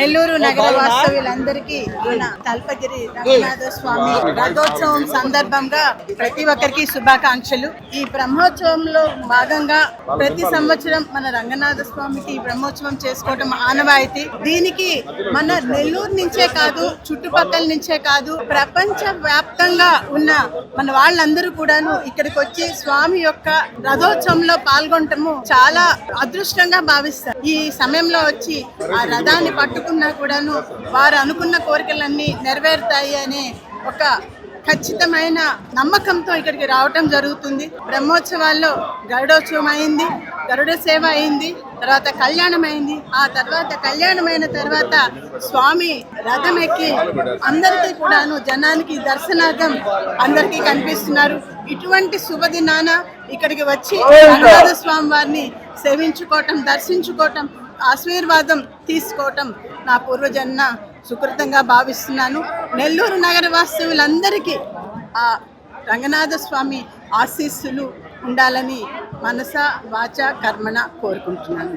నెల్లూరు నగర వాస్తవ్యులందరికీ మన తల్పగిరి రంగనాథ స్వామి రథోత్సవం సందర్భంగా ప్రతి ఒక్కరికి శుభాకాంక్షలు. ఈ బ్రహ్మోత్సవంలో భాగంగా ప్రతి సంవత్సరం మన రంగనాథ స్వామికి ఈ బ్రహ్మోత్సవం చేసుకోవడం ఆనవాయితీ. దీనికి మన నెల్లూరు నుంచే కాదు, చుట్టుపక్కల నుంచే కాదు, ప్రపంచ వ్యాప్తంగా ఉన్న మన వాళ్ళందరూ కూడాను ఇక్కడికి వచ్చి స్వామి యొక్క రథోత్సవంలో పాల్గొనటము చాలా అదృష్టంగా భావిస్తారు. ఈ సమయంలో వచ్చి ఆ రథాన్ని పట్టుకున్నా కూడాను వారు అనుకున్న కోరికలన్నీ నెరవేరుతాయి అనే ఒక ఖచ్చితమైన నమ్మకంతో ఇక్కడికి రావటం జరుగుతుంది. బ్రహ్మోత్సవాల్లో గరుడోత్సవం అయింది, గరుడ సేవ అయింది, తర్వాత కళ్యాణం అయింది. ఆ తర్వాత కళ్యాణమైన తర్వాత స్వామి రథం ఎక్కి అందరికీ కూడాను జనానికి దర్శనార్థం అందరికీ కనిపిస్తున్నారు. ఇటువంటి శుభదినాన ఇక్కడికి వచ్చి రంగనాథ స్వామి వారిని సేవించుకోవటం, దర్శించుకోవటం, ఆశీర్వాదం తీసుకోవటం నా పూర్వజన్మ సుకృతంగా భావిస్తున్నాను. నెల్లూరు నగర వాస్తవులందరికీ ఆ రంగనాథ స్వామి ఆశీస్సులు ఉండాలని మనస వాచ కర్మణ కోరుకుంటున్నాను.